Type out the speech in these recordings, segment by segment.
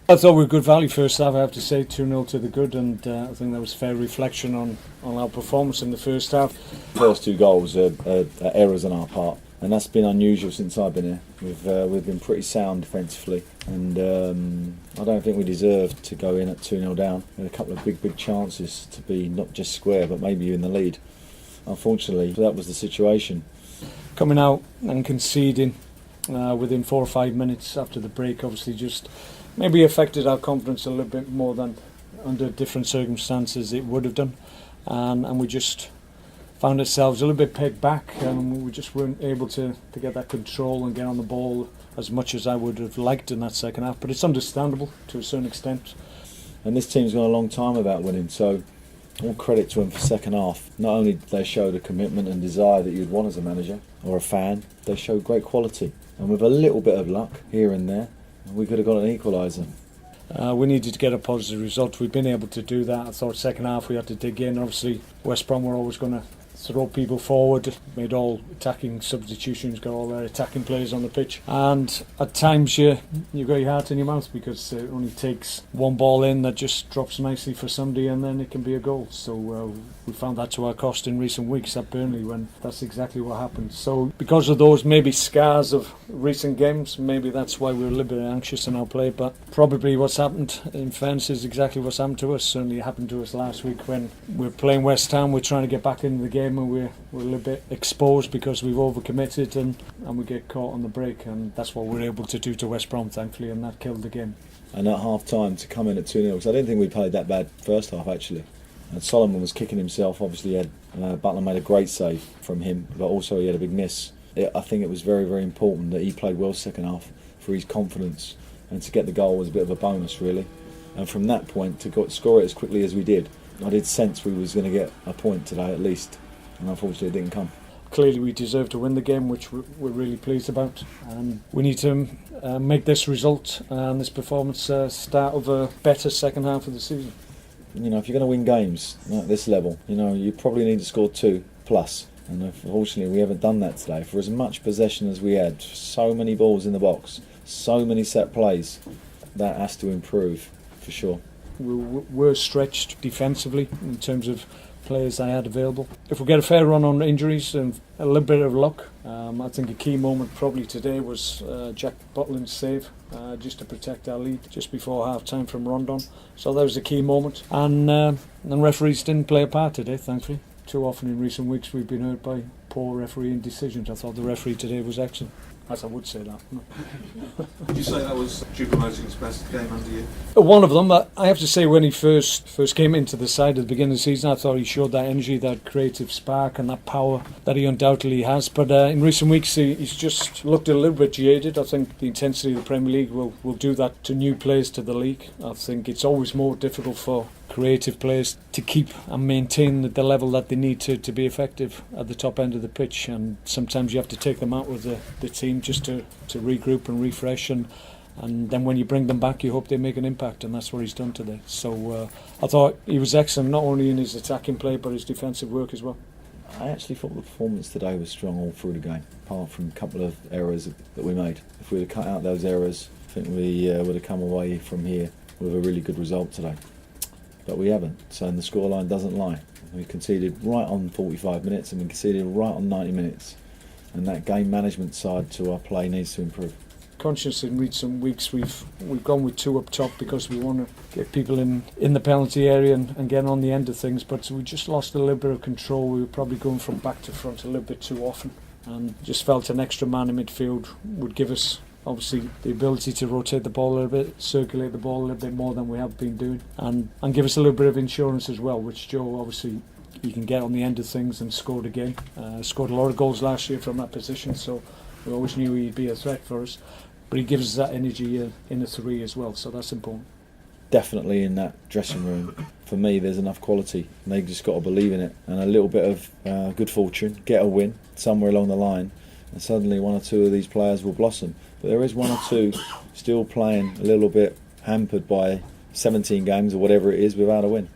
I thought we were good value first half, I have to say, 2-0 to the good, and I think that was a fair reflection on our performance in the first half. First two goals are errors on our part, and that's been unusual since I've been here. We've been pretty sound defensively, and I don't think we deserved to go in at 2-0 down. We had a couple of big chances to be not just square, but maybe in the lead. Unfortunately, that was the situation. Coming out and conceding within 4 or 5 minutes after the break obviously just maybe affected our confidence a little bit more than under different circumstances it would have done, and we just found ourselves a little bit pegged back, and we just weren't able to get that control and get on the ball as much as I would have liked in that second half. But it's understandable to a certain extent. And this team's gone a long time without winning, so all credit to them for second half. Not only did they show the commitment and desire that you'd want as a manager or a fan, they showed great quality, and with a little bit of luck here and there, we could have got an equaliser. We needed to get a positive result. We've been able to do that. I thought second half we had to dig in. Obviously West Brom were always going to throw people forward, made all attacking substitutions, got all their attacking players on the pitch, and at times you've got your heart in your mouth because it only takes one ball in that just drops nicely for somebody and then it can be a goal. So we found that to our cost in recent weeks at Burnley when that's exactly what happened. So because of those maybe scars of recent games, maybe that's why we're a little bit anxious in our play, but probably what's happened in fairness is exactly what's happened to us. Certainly it happened to us last week when we're playing West Ham, we're trying to get back into the game and we're a little bit exposed because we've overcommitted and we get caught on the break, and that's what we're able to do to West Brom thankfully, and that killed the game. And at half time to come in at 2-0, because I didn't think we played that bad first half actually. And Solomon was kicking himself, obviously Butler made a great save from him, but also he had a big miss. I think it was very important that he played well second half for his confidence, and to get the goal was a bit of a bonus really. And from that point to score it as quickly as we did, I did sense we was going to get a point today at least, and unfortunately it didn't come. Clearly we deserve to win the game, which we're really pleased about, and we need to make this result and this performance start of a better second half of the season. You know, if you're going to win games at this level, you know, you probably need to score 2+. And unfortunately we haven't done that today. For as much possession as we had, so many balls in the box, so many set plays, that has to improve for sure. We were stretched defensively in terms of players I had available. If we get a fair run on injuries and a little bit of luck, I think a key moment probably today was Jack Butland's save just to protect our lead just before half time from Rondon. So that was a key moment, and referees didn't play a part today thankfully. Too often in recent weeks we've been hurt by poor refereeing decisions. I thought the referee today was excellent. As I would say that. Would you say that was Choupo-Moting's best game under you? One of them. I have to say, when he first came into the side at the beginning of the season, I thought he showed that energy, that creative spark and that power that he undoubtedly has. But in recent weeks he's just looked a little bit jaded. I think the intensity of the Premier League will do that to new players to the league. I think it's always more difficult for creative players to keep and maintain the level that they need to be effective at the top end of the pitch, and sometimes you have to take them out with the team just to regroup and refresh, and then when you bring them back you hope they make an impact, and that's what he's done today. So I thought he was excellent not only in his attacking play but his defensive work as well. I actually thought the performance today was strong all through the game, apart from a couple of errors that we made. If we'd have cut out those errors, I think we would have come away from here with a really good result today. But we haven't, so the scoreline doesn't lie. We conceded right on 45 minutes and we conceded right on 90 minutes. And that game management side to our play needs to improve. Conscious in recent weeks we've gone with 2 up top because we want to get people in the penalty area and get on the end of things, but we just lost a little bit of control. We were probably going from back to front a little bit too often, and just felt an extra man in midfield would give us obviously the ability to rotate the ball a little bit, circulate the ball a little bit more than we have been doing, and give us a little bit of insurance as well, which Joe obviously he can get on the end of things and scored again. Scored a lot of goals last year from that position, so we always knew he'd be a threat for us, but he gives us that energy in the 3 as well, so that's important. Definitely in that dressing room, for me there's enough quality, and they've just got to believe in it, and a little bit of good fortune, get a win somewhere along the line, and suddenly 1 or 2 of these players will blossom. But there is 1 or 2 still playing a little bit hampered by 17 games or whatever it is without a win.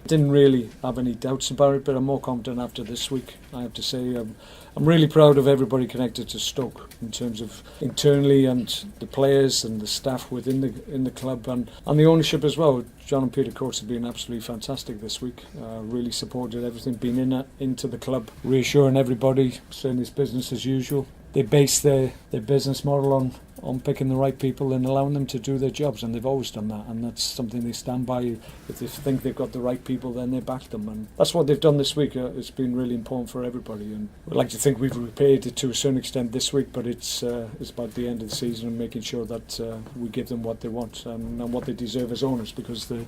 Didn't really have any doubts about it, but I'm more confident after this week. I have to say I'm really proud of everybody connected to Stoke in terms of internally and the players and the staff within the club and the ownership as well. John and Peter Coates have been absolutely fantastic this week. Really supported everything, been into the club, reassuring everybody, saying it's business as usual. They base their business model on picking the right people and allowing them to do their jobs, and they've always done that, and that's something they stand by. If they think they've got the right people, then they back them, and that's what they've done this week. It's been really important for everybody, and we'd like to think we've repaid it to a certain extent this week, but it's about the end of the season and making sure that we give them what they want and what they deserve as owners, because they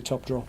top draw.